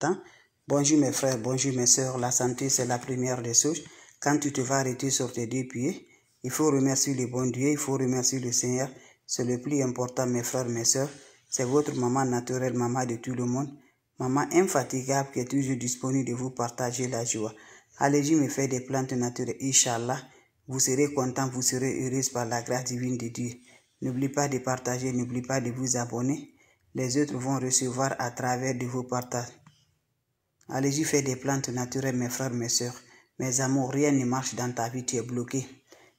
important. Bonjour mes frères, bonjour mes sœurs. La santé, c'est la première des choses. Quand tu te vas arrêter sur tes deux pieds, il faut remercier le bon Dieu, il faut remercier le Seigneur. C'est le plus important, mes frères, mes sœurs. C'est votre maman naturelle, maman de tout le monde. Maman infatigable qui est toujours disponible de vous partager la joie. Allez-y me faire des plantes naturelles, Inch'Allah. Vous serez content, vous serez heureuse par la grâce divine de Dieu. N'oubliez pas de partager, n'oubliez pas de vous abonner. Les autres vont recevoir à travers de vos partages. Allez-y faire des plantes naturelles, mes frères, mes sœurs. Mes amours, rien ne marche dans ta vie, tu es bloqué.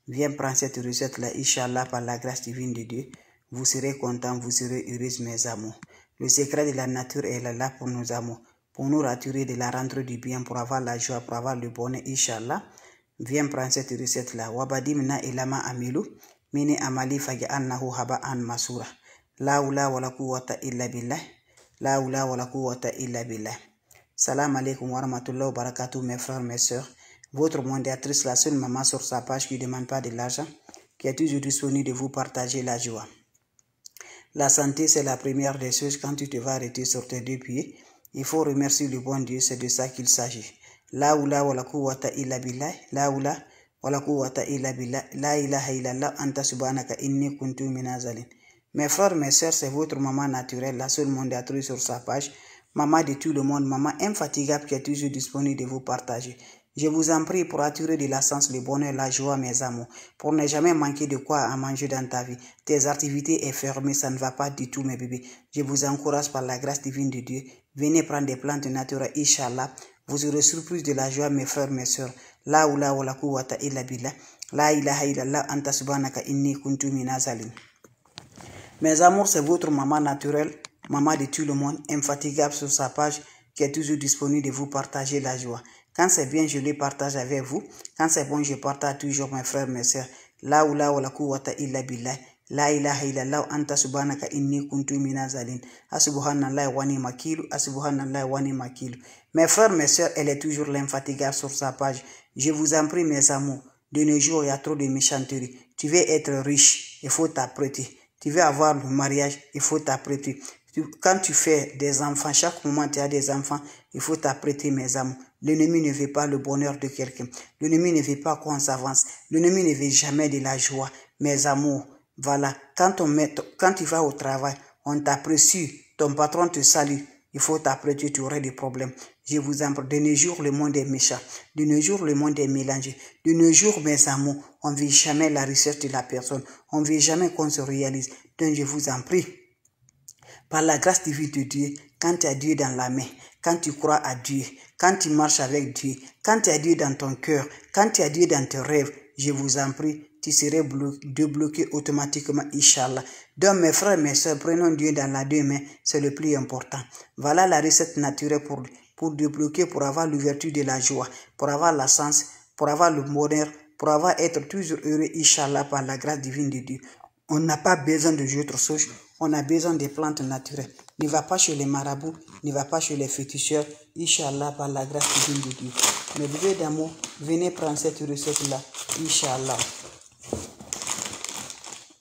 Viens prendre cette recette-là, Inch'Allah, par la grâce divine de Dieu. Vous serez content, vous serez heureux, mes amours. Le secret de la nature est là pour nos amours. Pour nous rassurer de la rentrée du bien, pour avoir la joie, pour avoir le bonheur, Inch'Allah. Viens prendre cette recette-là. Wabadim na ilama amilu. Mini amali fagi annahu haba an masura. La oula wa la quwwata illa billah. La oula wa la quwwata illa billah. Salam alaikum wa rahmatullahi wa barakatuh, mes frères, mes sœurs. Votre mondiatrice, la seule maman sur sa page qui ne demande pas de l'argent, qui est toujours disponible de vous partager la joie. La santé, c'est la première des choses. Quand tu te vas arrêter sur tes deux pieds, il faut remercier le bon Dieu, c'est de ça qu'il s'agit. La oula wa la quwwata illa billah. La oula wa la quwwata illa billah. La ilaha illallah anta subhanaka inni kuntu minazalin. Mes frères, mes sœurs, c'est votre maman naturelle, la seule mondiatrice sur sa page. Maman de tout le monde, maman infatigable qui est toujours disponible de vous partager. Je vous en prie pour attirer de la sens, le bonheur, la joie, mes amours. Pour ne jamais manquer de quoi à manger dans ta vie. Tes activités sont fermées, ça ne va pas du tout, mes bébés. Je vous encourage par la grâce divine de Dieu. Venez prendre des plantes naturelles, Inch'Allah. Vous serez surpris de la joie, mes frères, mes sœurs. La oula wa la quwwata illa billah. La ilaha illallah anta subhanaka inni kuntu minazalin. Mes amours, c'est votre maman naturelle, maman de tout le monde, infatigable sur sa page, qui est toujours disponible de vous partager la joie. Quand c'est bien, je le partage avec vous. Quand c'est bon, je partage toujours mes frères, mes sœurs. La oula wa la quwwata illa billah. La ilaha illallah anta subhanaka inni kuntu minazalin. Asubhanallah wa ni makilu. Asubhanallah wa ni makilu. Mes frères, mes sœurs, elle est toujours l'infatigable sur sa page. Je vous en prie, mes amours. De nos jours, il y a trop de méchanterie. Tu veux être riche, il faut t'apprêter. Tu veux avoir le mariage, il faut t'apprêter. Quand tu fais des enfants, chaque moment tu as des enfants, il faut t'apprêter, mes amours. L'ennemi ne veut pas le bonheur de quelqu'un. L'ennemi ne veut pas qu'on s'avance. L'ennemi ne veut jamais de la joie, mes amours. Voilà, quand tu vas au travail, on t'apprécie, ton patron te salue, il faut t'apprêter, tu aurais des problèmes. Je vous en prie, de nos jours, le monde est méchant. De nos jours, le monde est mélangé. De nos jours, mes amours, on ne veut jamais la recherche de la personne. On ne veut jamais qu'on se réalise. Donc, je vous en prie, par la grâce divine de Dieu, quand tu as Dieu dans la main, quand tu crois à Dieu, quand tu marches avec Dieu, quand tu as Dieu dans ton cœur, quand tu as Dieu dans tes rêves, je vous en prie, tu serais débloqué automatiquement, Inch'Allah. Donc, mes frères, mes soeurs, prenons Dieu dans la deux mains, c'est le plus important. Voilà la recette naturelle pour débloquer, pour avoir l'ouverture de la joie, pour avoir la chance, pour avoir le bonheur, pour avoir être toujours heureux, Inch'Allah, par la grâce divine de Dieu. On n'a pas besoin de autre chose, on a besoin des plantes naturelles. Ne va pas chez les marabouts, ne va pas chez les féticheurs, Inch'Allah, par la grâce divine de Dieu. Mes bébés d'amour, venez prendre cette recette-là, Inch'Allah.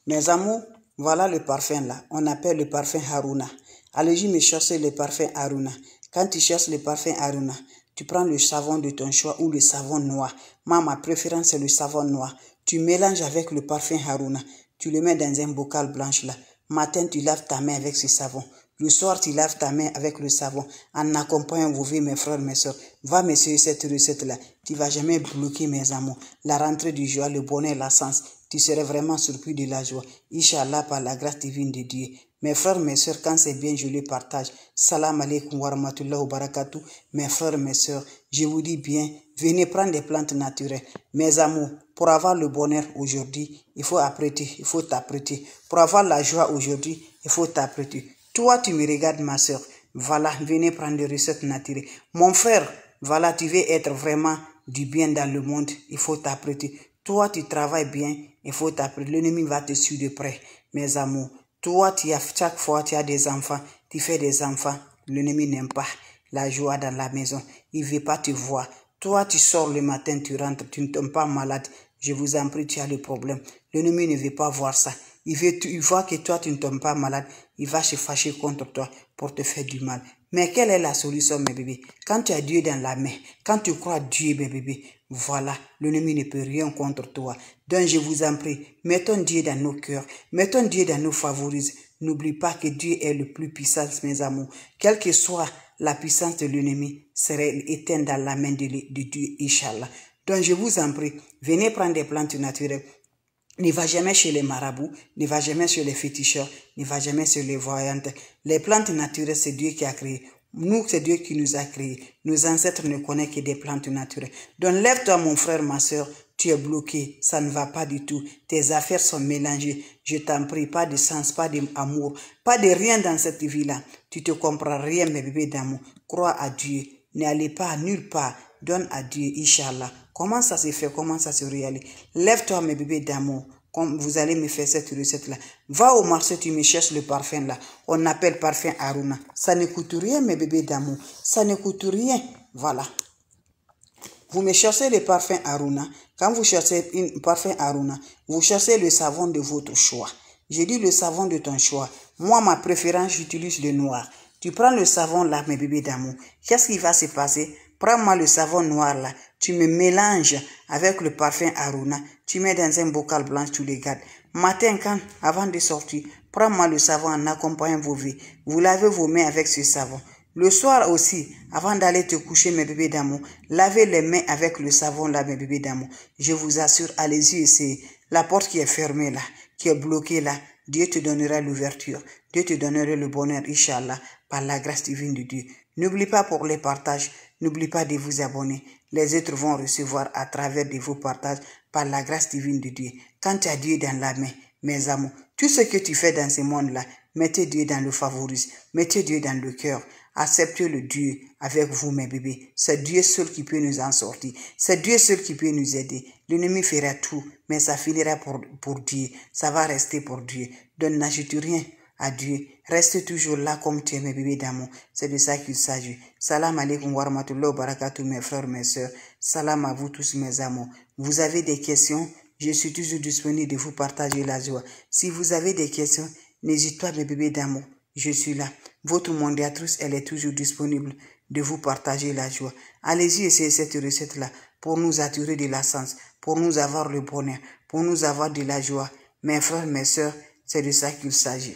Mes amours, voilà le parfum là. On appelle le parfum Haruna. Allez-y me chercher le parfum Haruna. Quand tu cherches le parfum Haruna, tu prends le savon de ton choix ou le savon noir. Moi, ma préférence, c'est le savon noir. Tu mélanges avec le parfum Haruna. Tu le mets dans un bocal blanche là. Matin, tu laves ta main avec ce savon. Le soir, tu laves ta main avec le savon. En accompagnant vos vies, mes frères, mes soeurs. Va m'essayer cette recette-là. Tu ne vas jamais bloquer, mes amours. La rentrée du joie, le bonheur, la chance. Tu serais vraiment surpris de la joie. Inch'Allah, par la grâce divine de Dieu. Mes frères, mes soeurs, quand c'est bien, je le partage. Salam alaikum wa rahmatullahi wa barakatuh. Mes frères, mes soeurs, je vous dis bien, venez prendre des plantes naturelles. Mes amours, pour avoir le bonheur aujourd'hui, il faut apprêter, il faut t'apprêter. Pour avoir la joie aujourd'hui, il faut t'apprêter. Toi, tu me regardes, ma soeur. Voilà, venez prendre des recettes naturelles. Mon frère, voilà, tu veux être vraiment du bien dans le monde, il faut t'apprêter. Toi, tu travailles bien, il faut t'apprêter. L'ennemi va te suivre de près, mes amours. Toi, chaque fois, tu as des enfants, tu fais des enfants. L'ennemi n'aime pas la joie dans la maison. Il ne veut pas te voir. Toi, tu sors le matin, tu rentres, tu ne tombes pas malade. Je vous en prie, tu as le problème. L'ennemi ne veut pas voir ça. Il voit que toi, tu ne tombes pas malade. Il va se fâcher contre toi pour te faire du mal. Mais quelle est la solution, mes bébés? Quand tu as Dieu dans la main, quand tu crois Dieu, mes bébés, voilà, l'ennemi ne peut rien contre toi. Donc je vous en prie, mettons Dieu dans nos cœurs, mettons Dieu dans nos favorises. N'oublie pas que Dieu est le plus puissant, mes amours. Quelle que soit la puissance de l'ennemi, serait éteinte dans la main de Dieu, Inch'Allah. Donc je vous en prie, venez prendre des plantes naturelles. Ne va jamais chez les marabouts, ne va jamais chez les féticheurs, ne va jamais chez les voyantes. Les plantes naturelles, c'est Dieu qui a créé. Nous, c'est Dieu qui nous a créés. Nos ancêtres ne connaissent que des plantes naturelles. Donc lève-toi, mon frère, ma soeur. Tu es bloqué, ça ne va pas du tout. Tes affaires sont mélangées. Je t'en prie, pas de sens, pas d'amour, pas de rien dans cette vie-là. Tu te comprends rien, mes bébés d'amour. Crois à Dieu. N'allez pas nulle part. Donne à Dieu, Inch'Allah. Comment ça se fait? Comment ça se réalise? Lève-toi, mes bébés d'amour. Comme vous allez me faire cette recette-là. Va au marché, tu me cherches le parfum là. On appelle parfum Aruna. Ça ne coûte rien, mes bébés d'amour. Ça ne coûte rien. Voilà. Vous me cherchez le parfum Aruna. Quand vous cherchez un parfum Aruna, vous cherchez le savon de votre choix. Je dis le savon de ton choix. Moi, ma préférence, j'utilise le noir. Tu prends le savon là, mes bébés d'amour. Qu'est-ce qui va se passer? Prends-moi le savon noir là. Tu me mélanges avec le parfum Aruna. Tu mets dans un bocal blanc, tu les gardes. Matin, avant de sortir, prends-moi le savon en accompagnant vos vies. Vous lavez vos mains avec ce savon. Le soir aussi, avant d'aller te coucher, mes bébés d'amour, lavez les mains avec le savon là, mes bébés d'amour. Je vous assure, allez-y essayer. La porte qui est fermée là, qui est bloquée là, Dieu te donnera l'ouverture. Dieu te donnera le bonheur, Inch'Allah, par la grâce divine de Dieu. N'oublie pas pour les partages, n'oublie pas de vous abonner. Les autres vont recevoir à travers de vos partages par la grâce divine de Dieu. Quand tu as Dieu dans la main, mes amours, tout ce que tu fais dans ce monde-là, mettez Dieu dans le favoris, mettez Dieu dans le cœur. Acceptez le Dieu avec vous, mes bébés. C'est Dieu seul qui peut nous en sortir. C'est Dieu seul qui peut nous aider. L'ennemi fera tout, mais ça finira pour Dieu. Ça va rester pour Dieu. Donc n'ajoute rien à Dieu. Reste toujours là comme tu es, mes bébés d'amour. C'est de ça qu'il s'agit. Salam alaikum wa rahmatullahi wa barakatuh, mes frères, mes soeurs. Salam à vous tous, mes amours. Vous avez des questions? Je suis toujours disponible de vous partager la joie. Si vous avez des questions, n'hésitez pas, mes bébés d'amour. Je suis là. Votre mondiatrice, elle est toujours disponible de vous partager la joie. Allez-y essayer cette recette-là pour nous attirer de la sens, pour nous avoir le bonheur, pour nous avoir de la joie. Mes frères, mes soeurs, c'est de ça qu'il s'agit.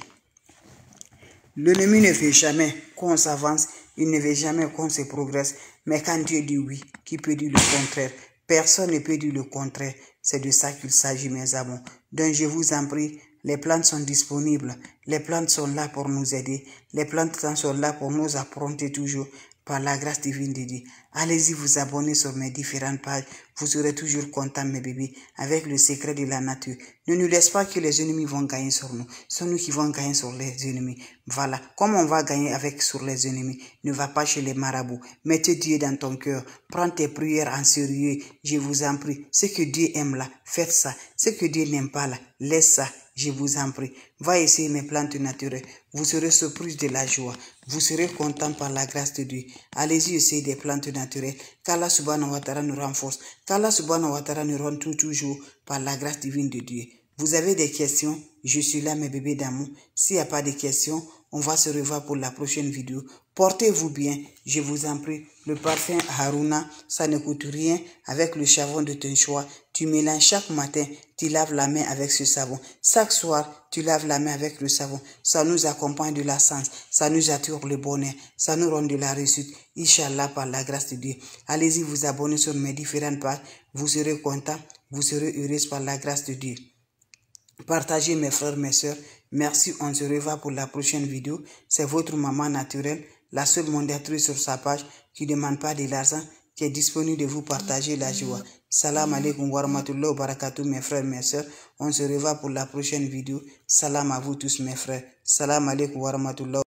L'ennemi ne veut jamais qu'on s'avance, il ne veut jamais qu'on se progresse. Mais quand Dieu dit oui, qui peut dire le contraire? Personne ne peut dire le contraire. C'est de ça qu'il s'agit, mes amours. Donc je vous en prie, les plantes sont disponibles. Les plantes sont là pour nous aider. Les plantes sont là pour nous apprendre toujours par la grâce divine de Dieu. Allez-y vous abonner sur mes différentes pages. Vous serez toujours contents, mes bébés, avec le secret de la nature. Ne nous laisse pas que les ennemis vont gagner sur nous. C'est nous qui vont gagner sur les ennemis. Voilà. Comme on va gagner sur les ennemis, ne va pas chez les marabouts. Mettez Dieu dans ton cœur. Prends tes prières en sérieux. Je vous en prie. Ce que Dieu aime là, faites ça. Ce que Dieu n'aime pas là, laisse ça. Je vous en prie. Va essayer mes plantes naturelles. Vous serez surpris de la joie. Vous serez content par la grâce de Dieu. Allez-y essayer des plantes naturelles. Qu'Allah subhanahu wa ta'ala nous renforce. Qu'Allah subhanahu wa ta'ala nous rende toujours par la grâce divine de Dieu. Vous avez des questions? Je suis là, mes bébés d'amour. S'il n'y a pas de questions, on va se revoir pour la prochaine vidéo. Portez-vous bien, je vous en prie. Le parfum Haruna, ça ne coûte rien. Avec le savon de ton choix, tu mélanges chaque matin, tu laves la main avec ce savon. Chaque soir, tu laves la main avec le savon. Ça nous accompagne de la sens, ça nous attire le bonheur, ça nous rend de la réussite. Inch'Allah, par la grâce de Dieu. Allez-y vous abonner sur mes différentes pages. Vous serez contents, vous serez heureux par la grâce de Dieu. Partagez, mes frères, mes soeurs. Merci, on se revoit pour la prochaine vidéo. C'est votre maman naturelle, la seule mondiatrice sur sa page qui ne demande pas de l'argent, qui est disponible de vous partager la joie. Salam alaikum wa rahmatullahi wa barakatuh, mes frères, mes soeurs. On se revoit pour la prochaine vidéo. Salam à vous tous, mes frères. Salam alaikum wa rahmatullahi.